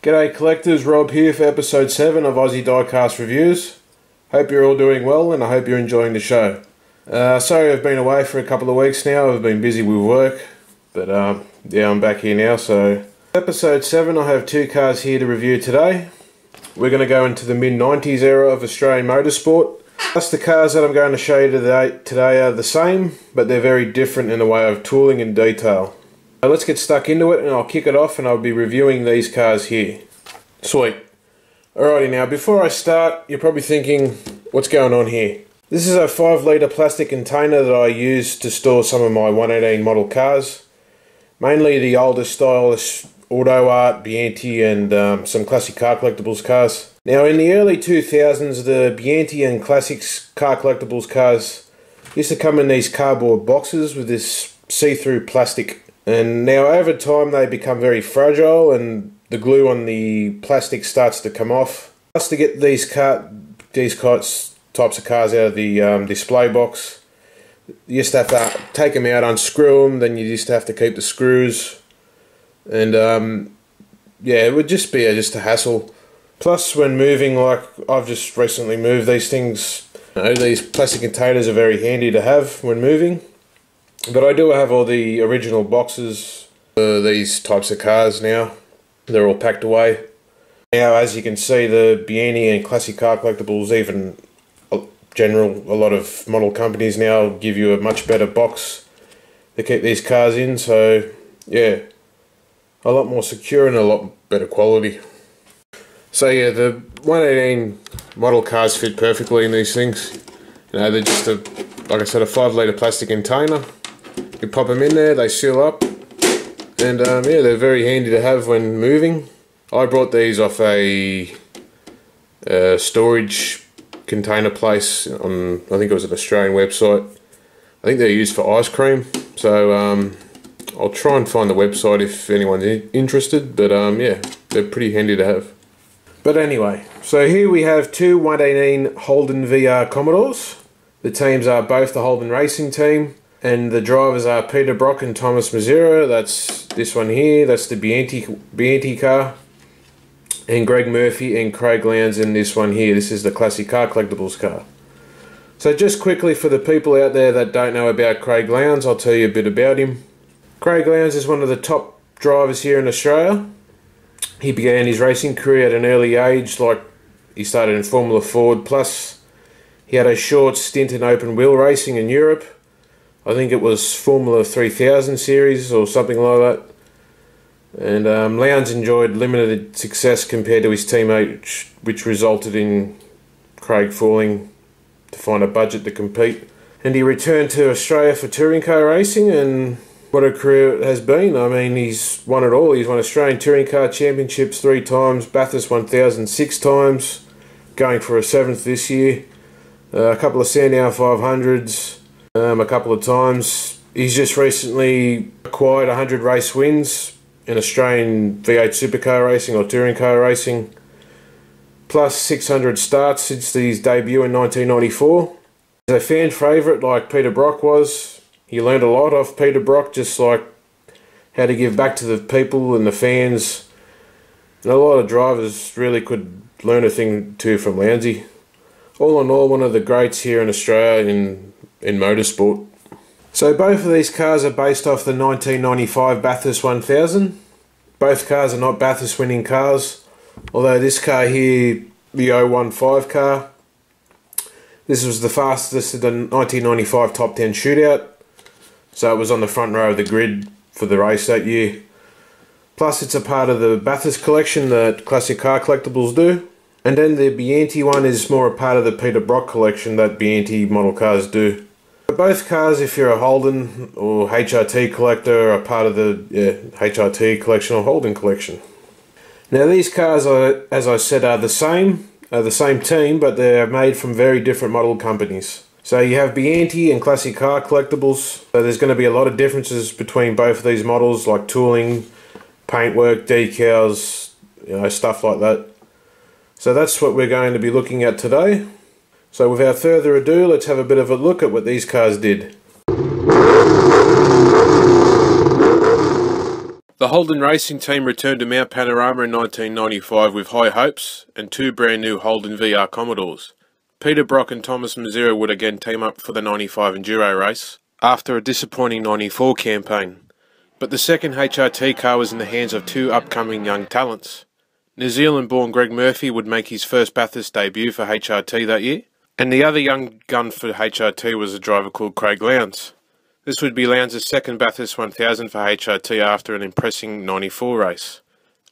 G'day collectors, Rob here for episode 7 of Aussie Diecast Reviews. Hope you're all doing well and I hope you're enjoying the show. Sorry I've been away for a couple of weeks now, I've been busy with work, but yeah, I'm back here now. So episode 7, I have two cars here to review today. We're going to go into the mid-90s era of Australian motorsport. Plus the cars that I'm going to show you today are the same, but they're very different in the way of tooling and detail. So let's get stuck into it and I'll kick it off and I'll be reviewing these cars here. Sweet. Alrighty, now before I start, you're probably thinking, what's going on here? This is a 5 litre plastic container that I use to store some of my 118 model cars. Mainly the older style Auto Art, Biante and some classic Car Collectibles cars. Now in the early 2000s, the Biante and classics Car Collectibles cars used to come in these cardboard boxes with this see-through plastic. And now over time they become very fragile and the glue on the plastic starts to come off. Plus to get these types of cars out of the display box, you used to have to take them out, unscrew them, then you used to have to keep the screws. And yeah, it would just be just a hassle. Plus when moving, like I've just recently moved these things, you know, these plastic containers are very handy to have when moving. But I do have all the original boxes for these types of cars now. They're all packed away. Now, as you can see, the Biante and classic Car Collectibles, even a lot of model companies now give you a much better box to keep these cars in. So, yeah, a lot more secure and a lot better quality. So, yeah, the 118 model cars fit perfectly in these things. You know, they're just like I said, a 5 litre plastic container. You pop them in there, they seal up, and yeah, they're very handy to have when moving. I brought these off a storage container place on, I think it was an Australian website. I think they're used for ice cream, so I'll try and find the website if anyone's interested, but yeah, they're pretty handy to have. But anyway, so here we have two 118 Holden VR Commodores. The teams are both the Holden Racing team. And the drivers are Peter Brock and Thomas Mazzera. That's this one here. That's the Biante car. And Greg Murphy and Craig Lowndes in this one here. This is the classic Car Collectibles car. So just quickly for the people out there that don't know about Craig Lowndes, I'll tell you a bit about him. Craig Lowndes is one of the top drivers here in Australia. He began his racing career at an early age, like he started in Formula Ford. Plus he had a short stint in open wheel racing in Europe. I think it was Formula 3000 series or something like that. And Lowndes enjoyed limited success compared to his teammate, which resulted in Craig falling to find a budget to compete. And he returned to Australia for touring car racing, and what a career it has been. I mean, he's won it all. He's won Australian Touring Car Championships 3 times, Bathurst 1000 6 times, going for a 7th this year, a couple of Sandown 500s. A couple of times. He's just recently acquired 100 race wins in Australian V8 supercar racing or touring car racing, plus 600 starts since his debut in 1994. He's a fan favourite like Peter Brock was. He learned a lot off Peter Brock, just like how to give back to the people and the fans. And a lot of drivers really could learn a thing or two from Lowndes. All in all, one of the greats here in Australia in motorsport. So both of these cars are based off the 1995 Bathurst 1000. Both cars are not Bathurst winning cars, although this car here, the 015 car, this was the fastest of the 1995 Top 10 shootout, so it was on the front row of the grid for the race that year. Plus it's a part of the Bathurst collection that Classic Car Collectibles do. And then the Biante one is more a part of the Peter Brock collection that Biante model cars do. Both cars, if you're a Holden or HRT collector, are part of the HRT collection or Holden collection. Now these cars, as I said, are the same team, but they're made from very different model companies. So you have Biante and Classic Car Collectibles. So there's going to be a lot of differences between both of these models, like tooling, paintwork, decals, you know, stuff like that. So that's what we're going to be looking at today. So without further ado, let's have a bit of a look at what these cars did. The Holden racing team returned to Mount Panorama in 1995 with high hopes and 2 brand new Holden VR Commodores. Peter Brock and Thomas Mazzera would again team up for the 95 Enduro race after a disappointing 94 campaign. But the second HRT car was in the hands of 2 upcoming young talents. New Zealand-born Greg Murphy would make his first Bathurst debut for HRT that year, and the other young gun for HRT was a driver called Craig Lowndes. This would be Lowndes' second Bathurst 1000 for HRT after an impressive 94 race.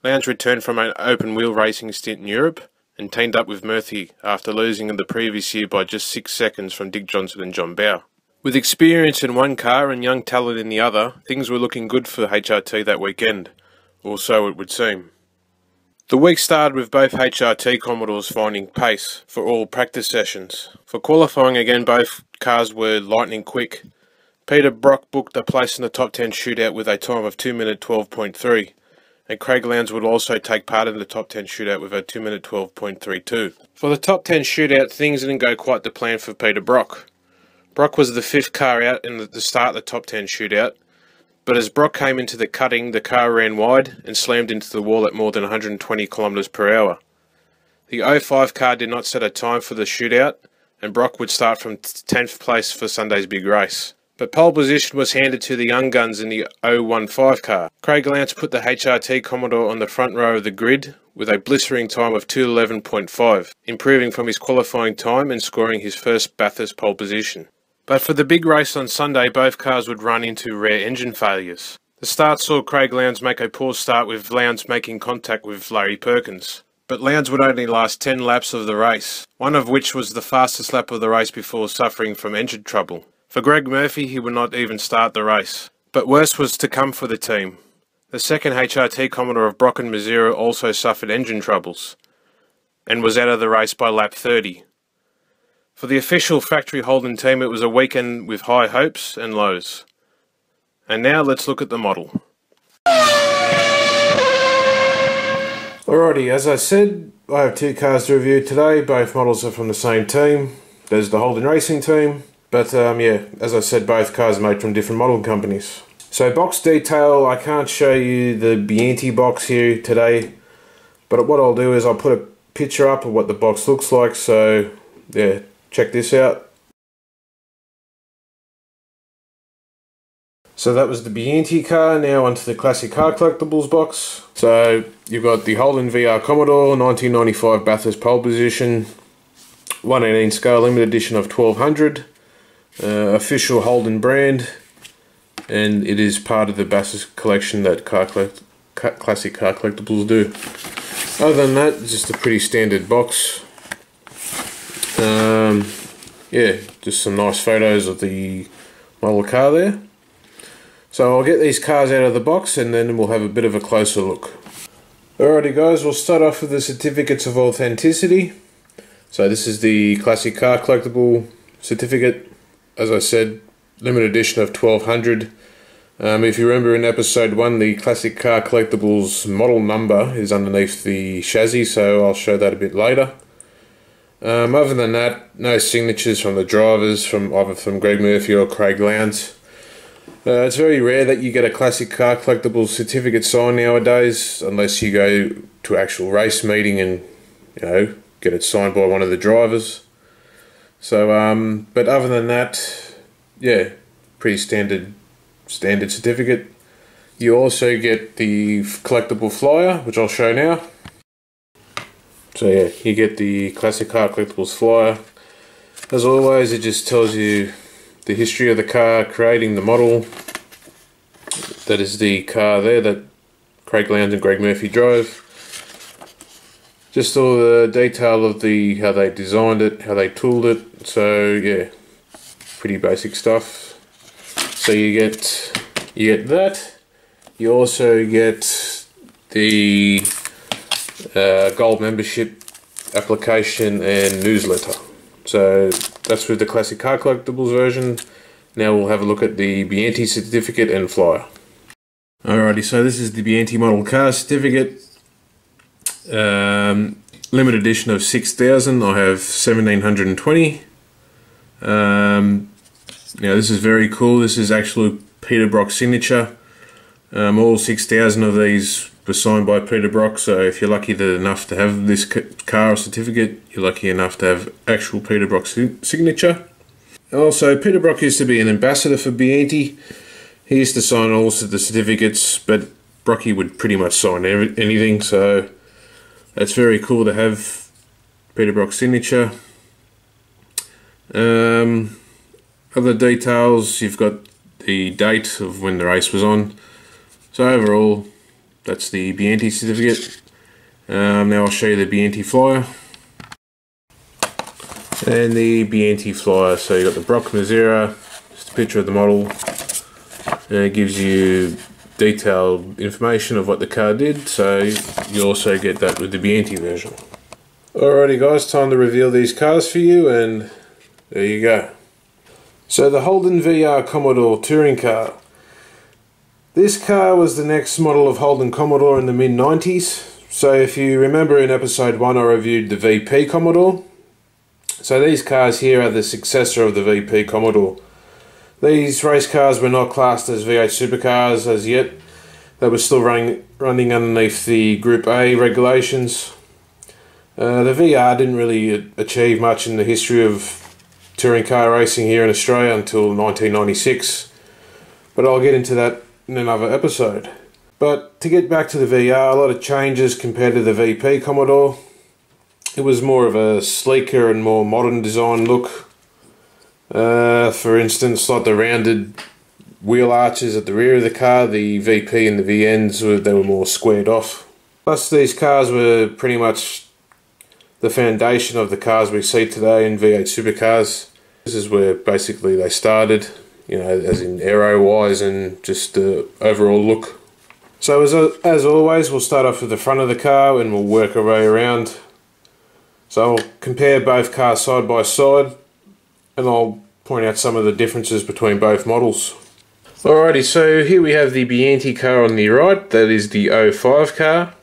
Lowndes returned from an open-wheel racing stint in Europe and teamed up with Murphy after losing in the previous year by just 6 seconds from Dick Johnson and John Bowe. With experience in one car and young talent in the other, things were looking good for HRT that weekend, or so it would seem. The week started with both HRT Commodores finding pace for all practice sessions. For qualifying again, both cars were lightning quick. Peter Brock booked a place in the top 10 shootout with a time of 2 minute 12.3, and Craig Lowndes would also take part in the top 10 shootout with a 2 minute 12.32. For the top 10 shootout, things didn't go quite to plan for Peter Brock. Brock was the 5th car out in the start of the top 10 shootout, but as Brock came into the cutting, the car ran wide and slammed into the wall at more than 120 km per hour. The 05 car did not set a time for the shootout, and Brock would start from 10th place for Sunday's big race. But pole position was handed to the young guns in the 015 car. Craig Lowndes put the HRT Commodore on the front row of the grid with a blistering time of 2:11.5, improving from his qualifying time and scoring his first Bathurst pole position. But for the big race on Sunday, both cars would run into rare engine failures. The start saw Craig Lowndes make a poor start with Lowndes making contact with Larry Perkins. But Lowndes would only last 10 laps of the race, one of which was the fastest lap of the race before suffering from engine trouble. For Greg Murphy, he would not even start the race. But worse was to come for the team. The second HRT Commodore of Brock and Mazzera also suffered engine troubles, and was out of the race by lap 30. For the official factory Holden team, it was a weekend with high hopes and lows. And now let's look at the model. Alrighty, as I said, I have 2 cars to review today. Both models are from the same team. There's the Holden racing team. But yeah, as I said, both cars are made from different model companies. So box detail, I can't show you the Biante box here today, but what I'll do is I'll put a picture up of what the box looks like, so yeah, check this out. So that was the Biante car, now onto the Classic Car Collectibles box. So you've got the Holden VR Commodore, 1995 Bathurst pole position, 1/18 scale limited edition of 1200. Official Holden brand, and it is part of the Bathurst collection that Classic Car Collectibles do. Other than that, just a pretty standard box. Yeah, just some nice photos of the model car there. So I'll get these cars out of the box and then we'll have a bit of a closer look. Alrighty guys, we'll start off with the certificates of authenticity. So this is the Classic Car Collectible certificate. As I said, limited edition of 1200. If you remember in episode 1, the Classic Car Collectibles model number is underneath the chassis, so I'll show that a bit later. Other than that, no signatures from the drivers, either from Greg Murphy or Craig Lowndes. It's very rare that you get a Classic Car Collectibles certificate signed nowadays, unless you go to an actual race meeting and get it signed by one of the drivers. So, but other than that, yeah, pretty standard certificate. You also get the Collectible Flyer, which I'll show now. So yeah, you get the Classic Car Collectibles Flyer. As always, it just tells you the history of the car, creating the model. That is the car there that Craig Lowndes and Greg Murphy drove. Just all the detail of how they designed it, how they tooled it. So yeah, pretty basic stuff. So you get that. You also get the gold membership application and newsletter. So that's with the Classic Car Collectibles version. Now we'll have a look at the Bnt Certificate and Flyer. Alrighty, so this is the Biante model car certificate. Limited edition of 6,000. I have 1,720. Now this is very cool. This is actually Peter Brock's signature. All 6,000 of these were signed by Peter Brock, so if you're lucky enough to have this car certificate, you're lucky enough to have actual Peter Brock's signature. Also, Peter Brock used to be an ambassador for Biante. He used to sign all of the certificates, but Brocky would pretty much sign anything, so it's very cool to have Peter Brock's signature. Other details, you've got the date of when the race was on. So overall, that's the Biante certificate. Now I'll show you the Biante Flyer. And the Biante Flyer, so you've got the Brock Misera, just a picture of the model. And it gives you detailed information of what the car did, so you also get that with the Biante version. Alrighty guys, time to reveal these cars for you, and there you go. So the Holden VR Commodore touring car. This car was the next model of Holden Commodore in the mid-90s. So if you remember in episode 1 I reviewed the VP Commodore. So these cars here are the successor of the VP Commodore. These race cars were not classed as V8 supercars as yet. They were still running underneath the Group A regulations. The VR didn't really achieve much in the history of touring car racing here in Australia until 1996. But I'll get into that in another episode. But to get back to the VR, a lot of changes compared to the VP Commodore. It was more of a sleeker and more modern design look. For instance, like the rounded wheel arches at the rear of the car, the VP and the VNs, they were more squared off. Plus these cars were pretty much the foundation of the cars we see today in V8 supercars. This is where basically they started, you know, as in aero wise and just the overall look. So as always, we'll start off with the front of the car and we'll work our way around. So I'll compare both cars side by side and I'll point out some of the differences between both models. Alrighty, so here we have the Biante car on the right, that is the 05 car,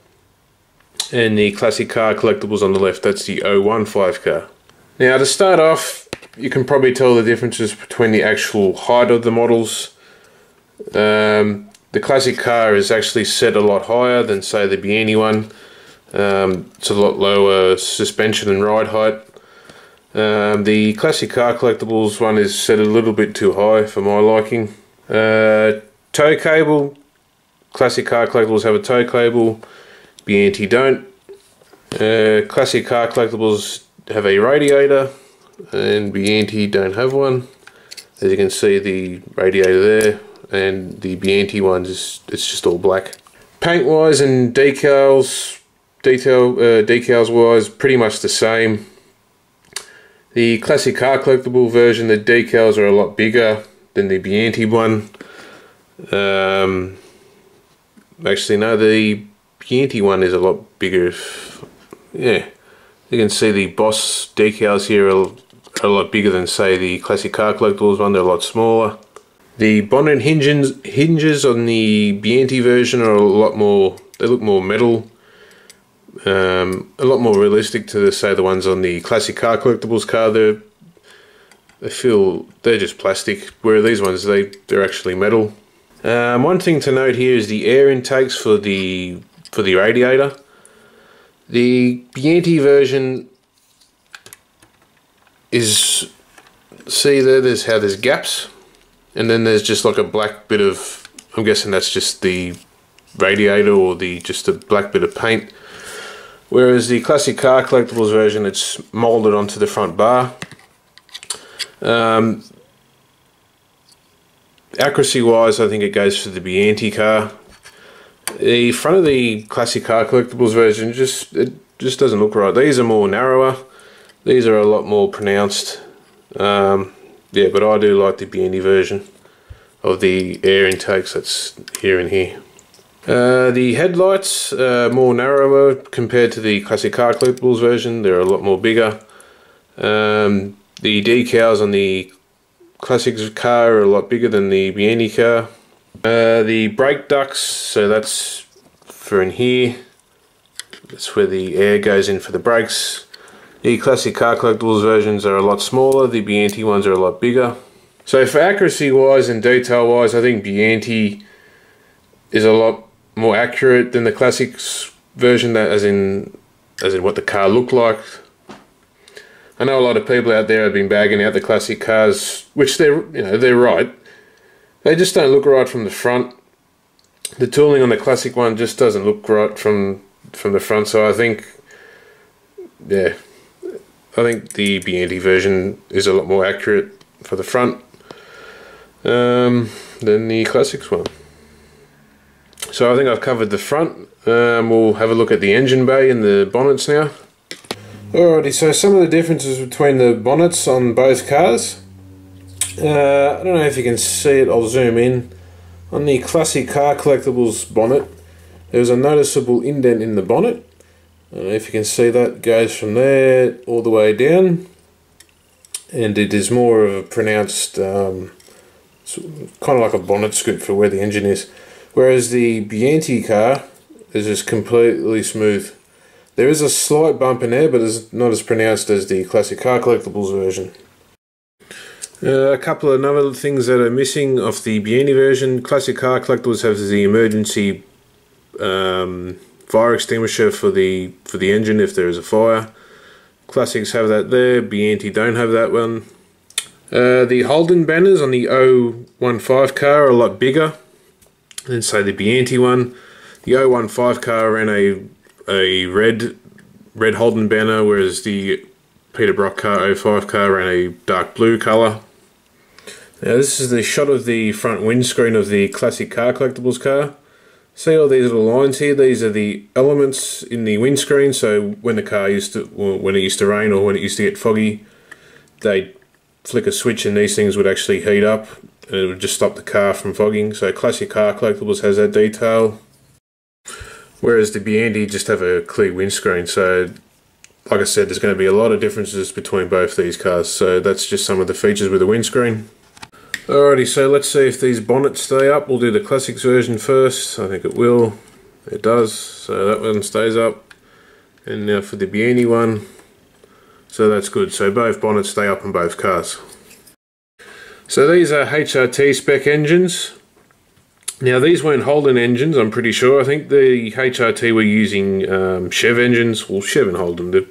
and the Classic Car Collectibles on the left, that's the 015 car. Now to start off, you can probably tell the differences between the actual height of the models. The Classic car is actually set a lot higher than say the Biante one. It's a lot lower suspension and ride height. The Classic Car Collectibles one is set a little bit too high for my liking. Tow cable, Classic Car Collectibles have a tow cable, Biante don't. Classic Car Collectibles have a radiator and Biante don't have one. As you can see, the radiator there, and the Biante one it's just all black. Paint wise and decals wise, pretty much the same. The Classic Car Collectible version, the decals are a lot bigger than the Biante one. Actually no, the Biante one is a lot bigger. Yeah, you can see the Boss decals here are a lot bigger than say the Classic Car Collectibles one, they're a lot smaller. The bonnet hinges on the Biante version are a lot more, they look more metal. A lot more realistic to say the ones on the Classic Car Collectibles car. They feel they're just plastic, where these ones they're actually metal. One thing to note here is the air intakes for the radiator. The Biante version is, see there's how there's gaps, and then there's just like a black bit of, I'm guessing that's just the radiator or just a black bit of paint. Whereas the Classic Car Collectibles version, it's moulded onto the front bar. Accuracy wise, I think it goes for the Biante car. The front of the Classic Car Collectibles version it just doesn't look right. These are more narrower. These are a lot more pronounced. Yeah, but I do like the Biante version of the air intakes that's here and here. The headlights are more narrower compared to the Classic Car Collectibles version. They're a lot more bigger. The decals on the Classic car are a lot bigger than the Biante car. The brake ducts, so that's for in here. That's where the air goes in for the brakes. The Classic Car Collectibles versions are a lot smaller. The Biante ones are a lot bigger. So for accuracy wise and detail wise, I think Biante is a lot more accurate than the Classics version, that as in what the car looked like. I know a lot of people out there have been bagging out the classic cars, which they're right. They just don't look right from the front. The tooling on the classic one just doesn't look right from the front. So I think, yeah, I think the Biante version is a lot more accurate for the front than the classics one. So I think I've covered the front. We'll have a look at the engine bay and the bonnets now. Alrighty, so some of the differences between the bonnets on both cars. I don't know if you can see it, I'll zoom in. On the classic Car Collectibles bonnet, there's a noticeable indent in the bonnet. I don't know if you can see that, it goes from there all the way down. And it is more of a pronounced, kind of like a bonnet scoop for where the engine is. Whereas the Biante car is just completely smooth. There is a slight bump in there, but it's not as pronounced as the classic Car Collectibles version. A couple of other things that are missing off the Biante version. Classic Car Collectibles has the emergency fire extinguisher for the engine if there is a fire. Classics have that there, Biante don't have that one. The Holden banners on the 015 car are a lot bigger than say the Biante one. The 015 car ran a red Holden banner, whereas the Peter Brock car 05 car ran a dark blue colour. Now this is the shot of the front windscreen of the classic Car Collectibles car. See all these little lines here? These are the elements in the windscreen. So when the car when it used to rain or when it used to get foggy, they'd flick a switch and these things would actually heat up and it would just stop the car from fogging. So classic Car Collectibles has that detail, whereas the Biante just have a clear windscreen. So like I said, there's going to be a lot of differences between both these cars. So that's just some of the features with the windscreen. Alrighty, so let's see if these bonnets stay up. We'll do the classics version first. I think it will. It does. So that one stays up. And now for the Biante one. So that's good. So both bonnets stay up on both cars. So these are Hrt Spec Engines. Now these weren't Holden engines, I'm pretty sure. I think the HRT were using Chev engines. Well, Chev and Holden, they're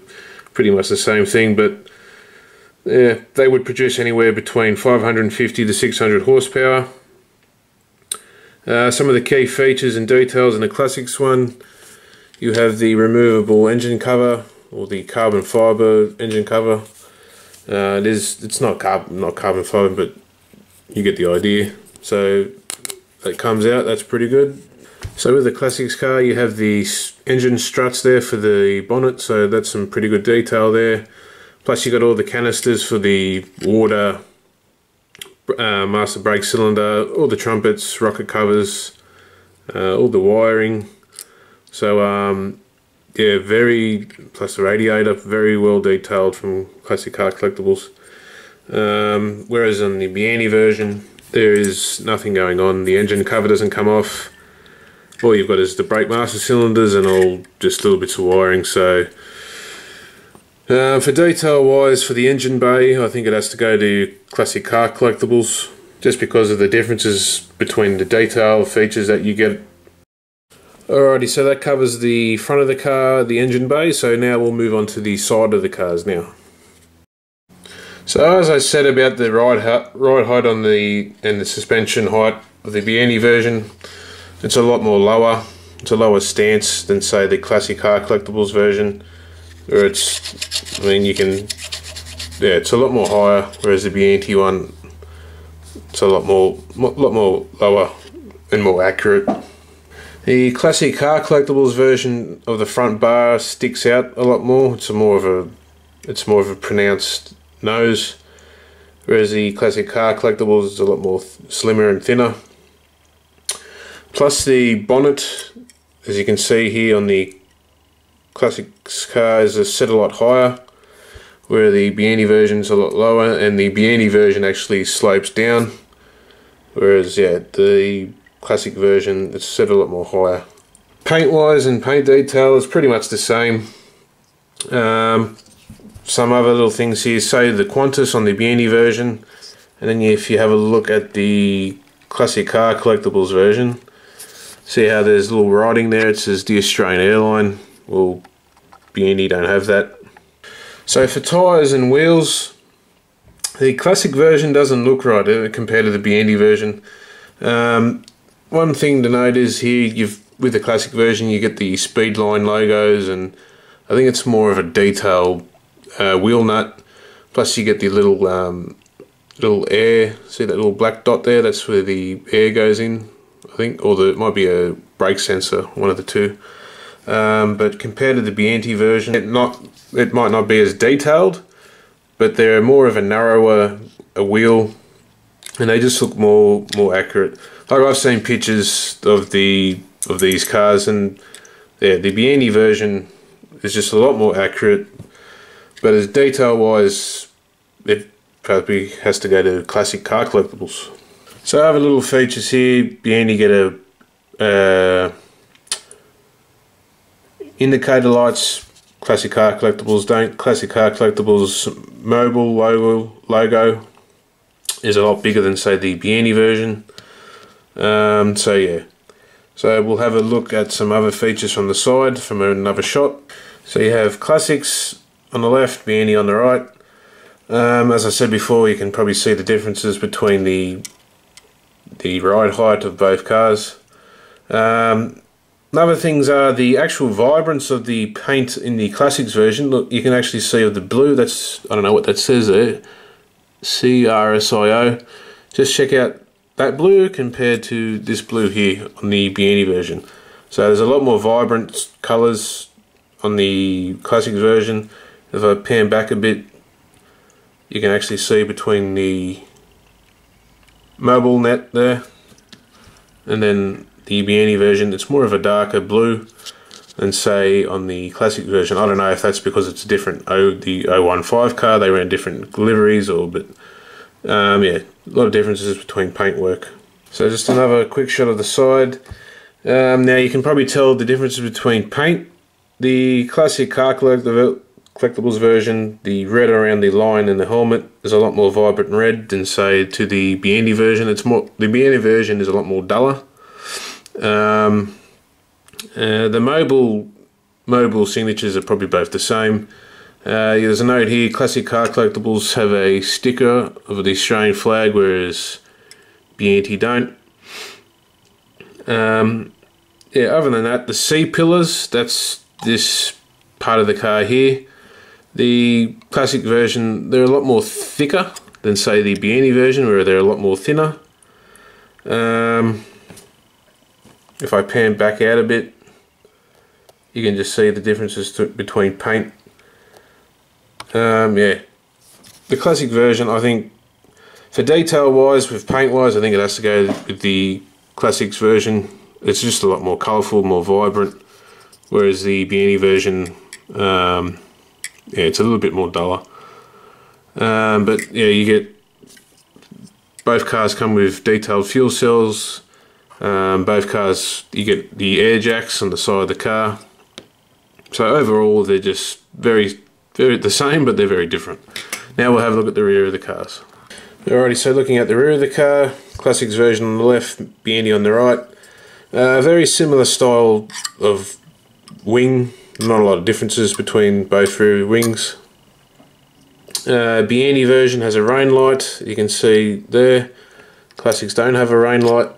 pretty much the same thing, but yeah, they would produce anywhere between 550 to 600 horsepower. Some of the key features and details in the classics one: you have the removable engine cover, or the carbon fibre engine cover. It's not carbon fibre, but you get the idea. So that comes out, that's pretty good. So with the classics car, you have the engine struts there for the bonnet, so that's some pretty good detail there. Plus you got all the canisters for the water, master brake cylinder, all the trumpets, rocket covers, all the wiring. So yeah, plus the radiator, very well detailed from classic Car Collectibles. Whereas on the Biante version, there is nothing going on. The engine cover doesn't come off. All you've got is the brake master cylinders and all just little bits of wiring. So for detail wise, for the engine bay, I think it has to go to classic Car Collectibles, just because of the differences between the detail features that you get. Alrighty, so that covers the front of the car, the engine bay. So now we'll move on to the side of the cars now. So as I said about the ride height on and the suspension height of the Biante version, it's a lot more lower. It's a lower stance than say the classic Car Collectibles version, where it's, I mean, it's a lot more higher. Whereas the Biante one, it's a lot more lower and more accurate. The classic Car Collectibles version of the front bar sticks out a lot more. It's more of a pronounced nose, whereas the classic Car Collectibles is a lot more slimmer and thinner. Plus the bonnet, as you can see here on the classics car, is set a lot higher, where the Biante version is a lot lower, and the Biante version actually slopes down, whereas yeah, the classic version it's set a lot more higher. Paint wise and paint detail is pretty much the same. Some other little things here, say the Qantas on the Biante version, and then if you have a look at the classic Car Collectibles version, See how there's a little writing there, it says the Australian airline. Well, Bnt don't have that. So for Tyres and Wheels, the classic version doesn't look right compared to the Bnt version. One thing to note is here, with the classic version you get the Speedline logos, and I think it's more of a detailed wheel nut. Plus you get the little air, see that little black dot there? That's where the air goes in, I think, or it might be a brake sensor, one of the two. But compared to the Biante version, it might not be as detailed, but they're more of a narrower wheel, and they just look more accurate. Like I've seen pictures of these cars, and yeah, the Biante version is just a lot more accurate, but as detail wise, it probably has to go to Classic Car Collectibles. So other little features here, Biante get a indicator lights. Classic Car Collectibles don't. Classic Car Collectibles mobile logo is a lot bigger than, say, the Biante version. So yeah, so we'll have a look at some other features from the side from another shot. So you have classics on the left, Biante on the right. As I said before, you can probably see the differences between the ride height of both cars. Other things are the actual vibrance of the paint in the classics version. Look, you can actually see of the blue, that's, I don't know what that says there, CRSIO. Just check out that blue compared to this blue here on the Biante version. So there's a lot more vibrant colours on the classics version. If I pan back a bit, you can actually see between the mobile net there and then the Biante version, it's more of a darker blue than, say, on the classic version. I don't know if that's because it's different. The 015 car, they ran different liveries, but yeah, a lot of differences between paintwork. So just another quick shot of the side. Now you can probably tell the differences between paint. The Classic Car Collectibles version, the red around the line in the helmet is a lot more vibrant red than, say, to the Biante version. The Biante version is a lot more duller. The mobile signatures are probably both the same. There's a note here, Classic Car Collectibles have a sticker of the Australian flag, whereas Biante don't. Yeah, other than that, the C-pillars, that's this part of the car here. The classic version, they're a lot more thicker than, say, the Biante version, where they're a lot more thinner. If I pan back out a bit, you can just see the differences between paint. Yeah, the classic version, I think, for detail wise, with paint wise, I think it has to go with the classics version. It's just a lot more colourful, more vibrant, whereas the Biante version, yeah, it's a little bit more duller. But yeah, you get, both cars come with detailed fuel cells. Both cars, you get the air jacks on the side of the car. So overall, they're just very the same, but they're very different. Now we'll have a look at the rear of the cars. Alrighty, so looking at the rear of the car, classics version on the left, Biante on the right. Very similar style of wing, not a lot of differences between both rear wings. Biante version has a rain light, you can see there. Classics don't have a rain light.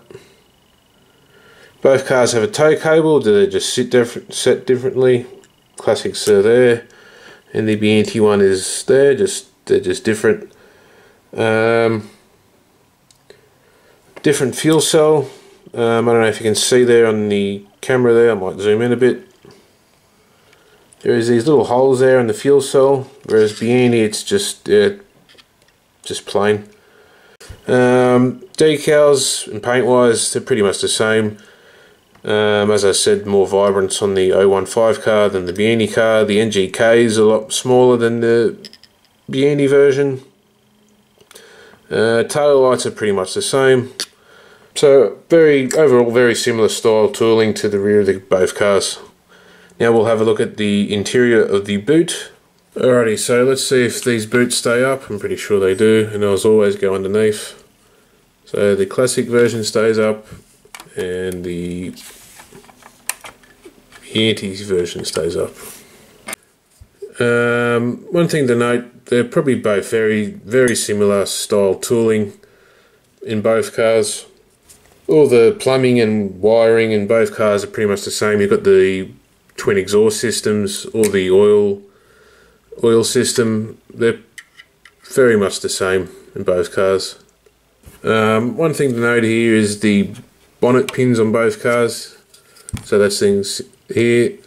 Both cars have a tow cable, do they just set differently? Classics are there, and the Biante one is there, they're just different. Different fuel cell. I don't know if you can see there on the camera there, I might zoom in a bit. There is these little holes there in the fuel cell, whereas Biante it's just plain. Decals and paint wise, they're pretty much the same. As I said, more vibrance on the 015 car than the Biante car. The NGK is a lot smaller than the Biante version. Tail lights are pretty much the same. So overall very similar style tooling to the rear of both cars. Now we'll have a look at the interior of the boot. Alrighty, so let's see if these boots stay up. I'm pretty sure they do, and those always go underneath. So the classic version stays up, and the Biante version stays up. One thing to note, they're probably both very similar style tooling in both cars. All the plumbing and wiring in both cars are pretty much the same. You've got the twin exhaust systems, all the oil system, they're very much the same in both cars. One thing to note here is the bonnet pins on both cars. So that's things here,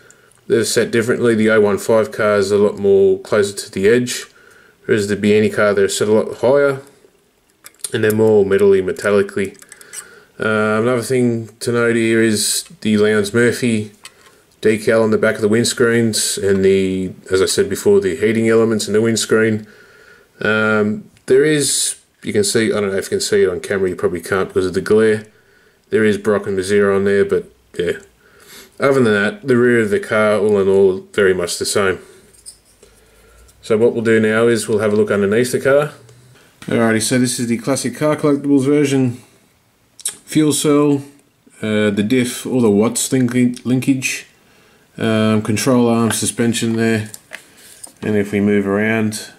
they're set differently. The 015 car is a lot more closer to the edge, whereas the Biante car, they're set a lot higher and they're more metallically. Another thing to note here is the Lowndes Murphy decal on the back of the windscreens and the, as I said before, the heating elements in the windscreen. There is, you can see, I don't know if you can see it on camera, you probably can't because of the glare. There is Brock and Mazira on there, but yeah. Other than that, the rear of the car, all in all, very much the same. So what we'll do now is we'll have a look underneath the car. Alrighty, so this is the classic Car Collectibles version. Fuel cell, the diff, all the watts linkage, control arm, suspension there, and if we move around,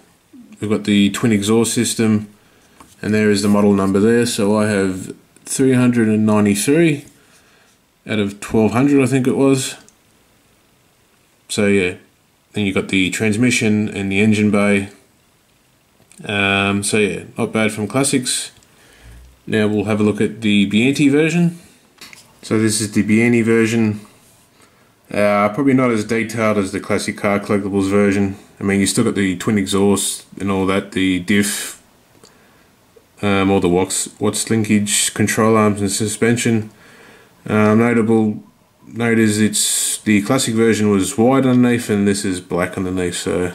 we've got the twin exhaust system, and there is the model number there. So I have 393 out of 1200, I think it was. So yeah, then you've got the transmission and the engine bay. So yeah, not bad from Classics. Now we'll have a look at the Biante version. So this is the Biante version. Probably not as detailed as the classic Car Collectibles version. I mean, you still got the twin exhaust and all that, the diff, all the watts linkage, control arms and suspension. Notable note is it's the classic version was white underneath and this is black underneath, so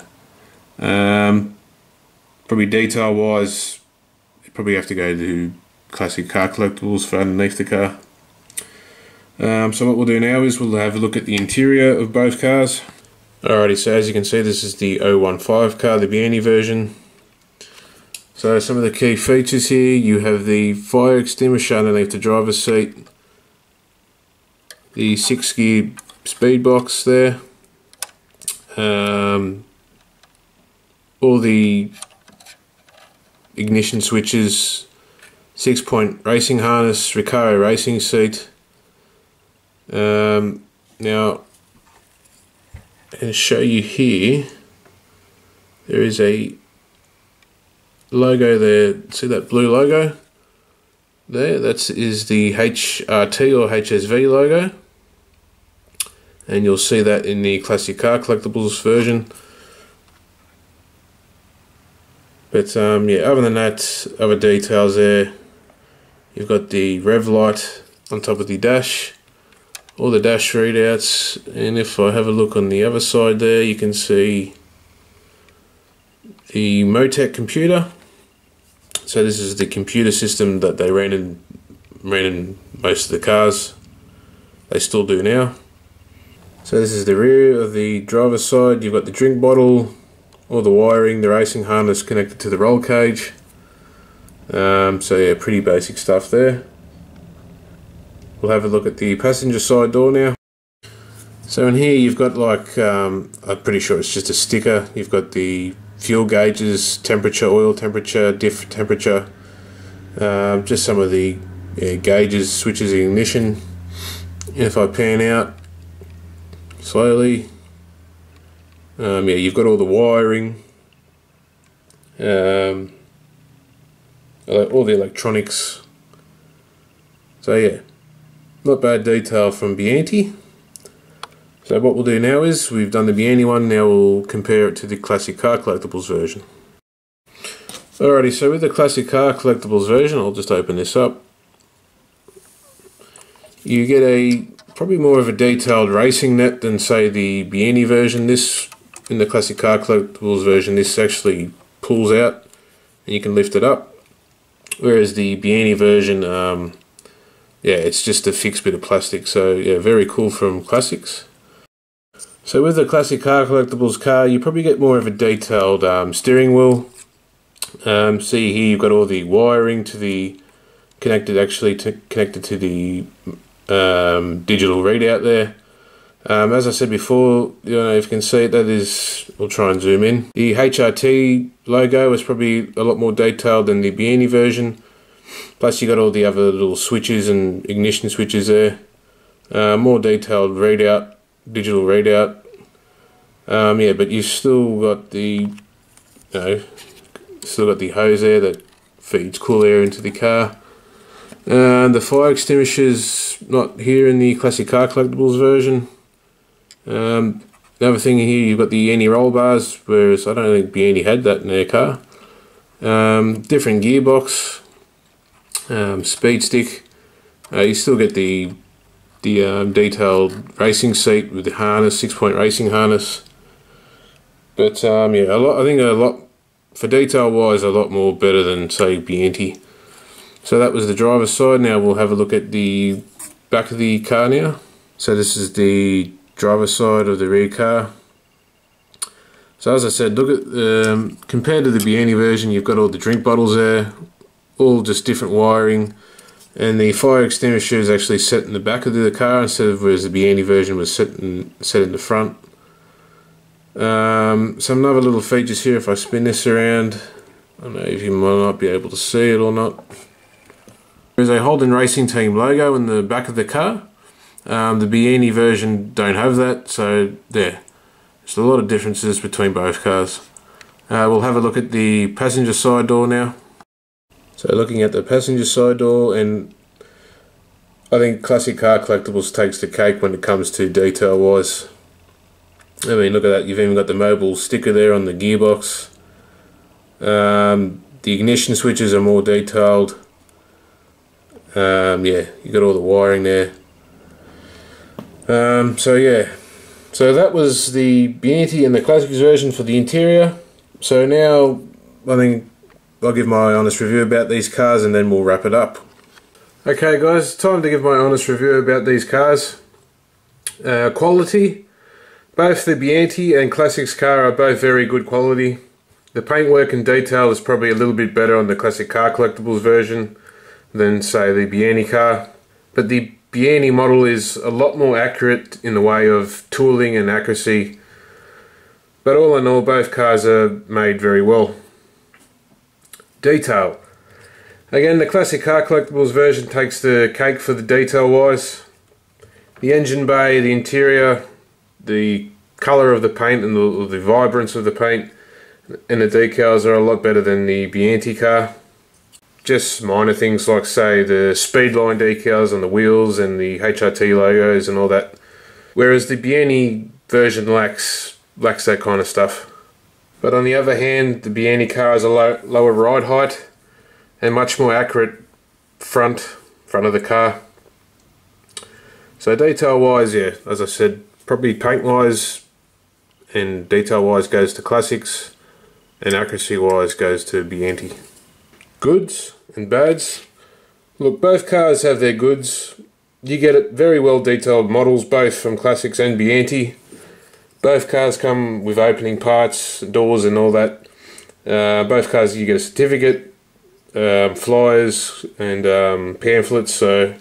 probably detail wise you probably have to go to classic Car Collectibles for underneath the car. So what we'll do now is we'll have a look at the interior of both cars. Alrighty, so as you can see, this is the 015 car, the Biante version. So some of the key features here, you have the fire extinguisher underneath the driver's seat, the 6-gear speed box there, all the ignition switches, 6-point racing harness, Recaro racing seat. Now, I'll show you here, there is a logo there. See that blue logo there? That is the HRT or HSV logo, and you'll see that in the classic Car Collectibles version. But yeah, other than that, other details there, you've got the rev light on top of the dash, all the dash readouts, and if I have a look on the other side there, you can see the Motec computer. So this is the computer system that they ran in most of the cars. They still do now. So this is the rear of the driver's side. You've got the drink bottle, all the wiring, the racing harness connected to the roll cage. So yeah, pretty basic stuff there. We'll have a look at the passenger side door now. So in here you've got like, I'm pretty sure it's just a sticker. You've got the fuel gauges, temperature, oil temperature, diff temperature, just some of the gauges, switches, ignition. If I pan out slowly, yeah, you've got all the wiring, all the electronics. So yeah, not bad detail from Biante. So what we'll do now is, we've done the Biante one, now we'll compare it to the classic Car Collectibles version. Alrighty, so with the classic Car Collectibles version, I'll just open this up. You get probably more of a detailed racing net than say the Biante version. This, in the classic Car Collectibles version, this actually pulls out and you can lift it up. Whereas the Biante version, yeah, it's just a fixed bit of plastic. So yeah, very cool from Classics. So with the classic Car Collectibles car, you probably get more of a detailed steering wheel. See here, you've got all the wiring to the connected to the digital readout there. As I said before, you know, if you can see it, that is, we'll try and zoom in. The HRT logo is probably a lot more detailed than the Biante version. Plus you got all the other little switches and ignition switches there. More detailed readout, digital readout. Yeah, but you've still got the, still got the hose there that feeds cool air into the car. And the fire extinguishers not here in the classic Car Collectibles version. Another thing here, you've got the anti-roll bars, whereas I don't think Biante had that in their car. Different gearbox, speed stick. You still get the detailed racing seat with the harness, 6-point racing harness. But yeah, I think a lot for detail wise, a lot more better than say Biante. So that was the driver's side. Now we'll have a look at the back of the car now. So this is the driver's side of the rear car. So as I said, look at compared to the Biante version, you've got all the drink bottles there, all just different wiring, and the fire extinguisher is actually set in the back of the car instead of whereas the Biante version was set in the front. Some other little features here. If I spin this around, I don't know if you might not be able to see it or not. There's a Holden Racing Team logo in the back of the car. The Biante version don't have that, so there. There's a lot of differences between both cars. We'll have a look at the passenger side door now. So looking at the passenger side door, and I think Classic Car Collectibles takes the cake when it comes to detail wise. I mean, look at that, you've even got the mobile sticker there on the gearbox. The ignition switches are more detailed. Yeah, you got all the wiring there. So yeah, so that was the Biante and the Classics version for the interior. So now I think I'll give my honest review about these cars and then we'll wrap it up. Okay guys, time to give my honest review about these cars. Quality. Both the Biante and Classics car are both very good quality. The paintwork and detail is probably a little bit better on the Classic Car Collectibles version than say the Biante car. But the Biante model is a lot more accurate in the way of tooling and accuracy. But all in all, both cars are made very well. Detail. Again, the Classic Car Collectibles version takes the cake for the detail wise. The engine bay, the interior, the colour of the paint and the vibrance of the paint and the decals are a lot better than the Biante car. Just minor things like say the speedline decals on the wheels and the HRT logos and all that. Whereas the Biante version lacks that kind of stuff. But on the other hand, the Biante car has a lower ride height and much more accurate front of the car. So detail wise, yeah, as I said, probably paint wise and detail wise goes to Classics and accuracy wise goes to Biante. Goods and bads. Look, both cars have their goods. You get it very well detailed models both from Classics and Biante. Both cars come with opening parts, doors and all that. Both cars you get a certificate, flyers and pamphlets. So,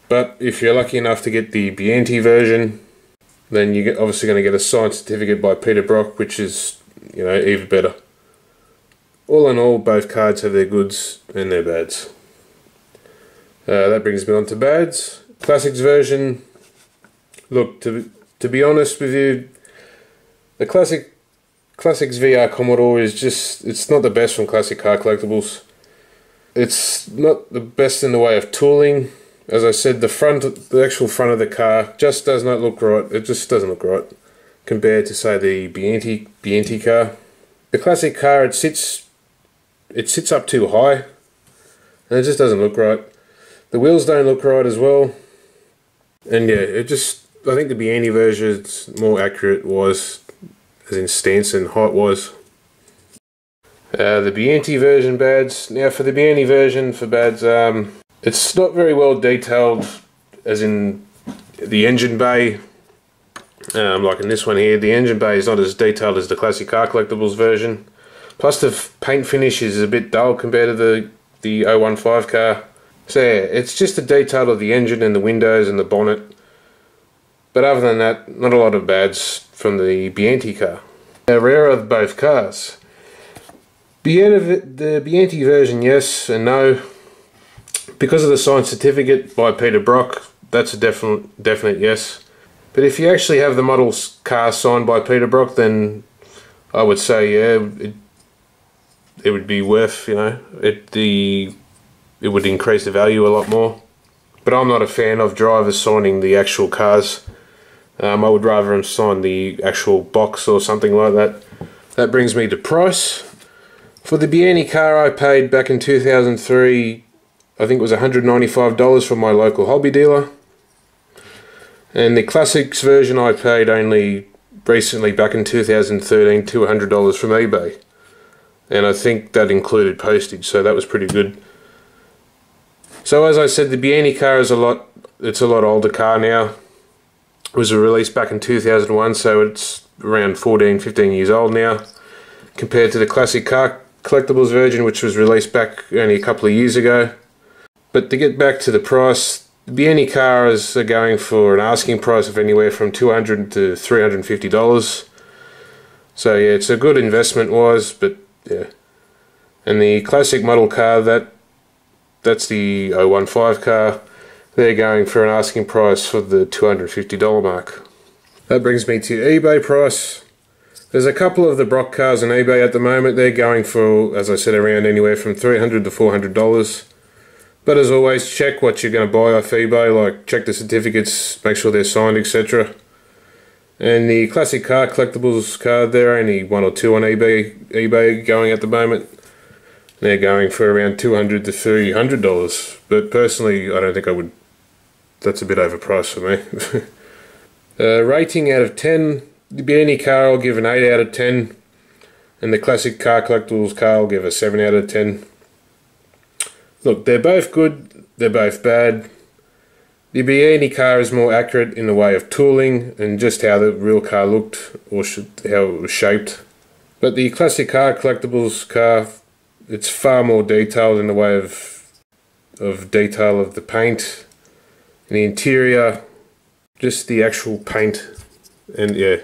but if you're lucky enough to get the Biante version, then you're obviously going to get a signed certificate by Peter Brock, which is, you know, even better. All in all, both cards have their goods and their bads. That brings me on to bads. Classics version. Look, to be honest with you, the Classics VR Commodore is just, it's not the best from Classic Car Collectibles. It's not the best in the way of tooling. As I said, the actual front of the car just does not look right. It just doesn't look right compared to say the Biante car. The Classic car, it sits up too high and it just doesn't look right. The wheels don't look right as well. And yeah, I think the Biante version is more accurate wise, as in stance and height wise. The Biante version bads. Now for the Biante version for bads, it's not very well detailed, as in the engine bay. Like in this one here, the engine bay is not as detailed as the Classic Car Collectibles version. Plus the paint finish is a bit dull compared to the 015 car. So yeah, it's just the detail of the engine and the windows and the bonnet. But other than that, not a lot of bads from the Biante car. Now, rare of both cars. The Biante version, yes and no. Because of the signed certificate by Peter Brock, that's a definite yes. But if you actually have the model's car signed by Peter Brock, then I would say, yeah, it would be worth, you know, it would increase the value a lot more. But I'm not a fan of drivers signing the actual cars. I would rather them sign the actual box or something like that. That brings me to price. For the Biante car I paid back in 2003, I think it was $195 from my local hobby dealer. And the Classics version I paid only recently, back in 2013, $200 from eBay. And I think that included postage, so that was pretty good. So as I said, the Biante car is a lot older car now. It was released back in 2001, so it's around 15 years old now, compared to the classic Car Collectibles version, which was released back only a couple of years ago. But to get back to the price, the Biante cars are going for an asking price of anywhere from $200 to $350. So yeah, it's a good investment wise, but yeah. And the classic model car, that's the 015 car, they're going for an asking price for the $250 mark. That brings me to eBay price. There's a couple of the Brock cars on eBay at the moment. They're going for, as I said, around anywhere from $300 to $400. But as always, check what you're going to buy off eBay, like check the certificates, make sure they're signed, etc. And the classic Car Collectibles card, they're only 1 or 2 on eBay going at the moment. They're going for around $200 to $300. But personally, I don't think I would. That's a bit overpriced for me. Rating out of 10, the Biante car I'll give an 8 out of 10. And the classic Car Collectibles car I'll give a 7 out of 10. Look, they're both good, they're both bad. The Biante car is more accurate in the way of tooling and just how the real car looked, or how it was shaped. But the classic Car Collectibles car, it's far more detailed in the way of detail of the paint, and the interior, just the actual paint, and yeah,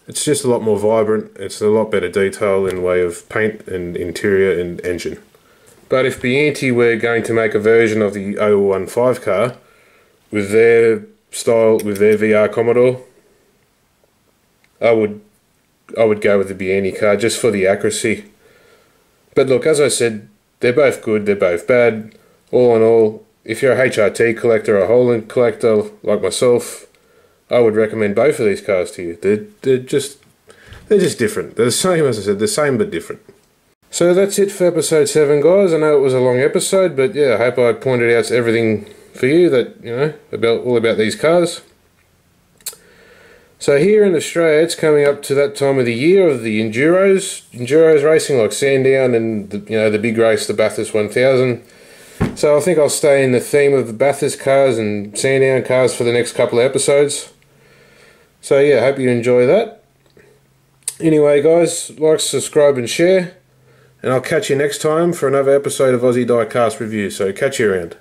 it's just a lot more vibrant. It's a lot better detail in the way of paint and interior and engine. But if Biante were going to make a version of the 015 car with their style, with their VR Commodore, I would go with the Biante car just for the accuracy. But look, as I said, they're both good, they're both bad. All in all, if you're a HRT collector or a Holden collector like myself, I would recommend both of these cars to you. They're just different. They're the same, as I said, the same but different. So that's it for episode 7, guys. I know it was a long episode, but yeah, I hope I pointed out everything for you that, you know, all about these cars. So here in Australia, it's coming up to that time of the year of the Enduros racing, like Sandown and the big race, the Bathurst 1000. So I think I'll stay in the theme of the Bathurst cars and Sandown cars for the next couple of episodes. So yeah, hope you enjoy that. Anyway, guys, like, subscribe and share. And I'll catch you next time for another episode of Aussie Diecast Review, so catch you around.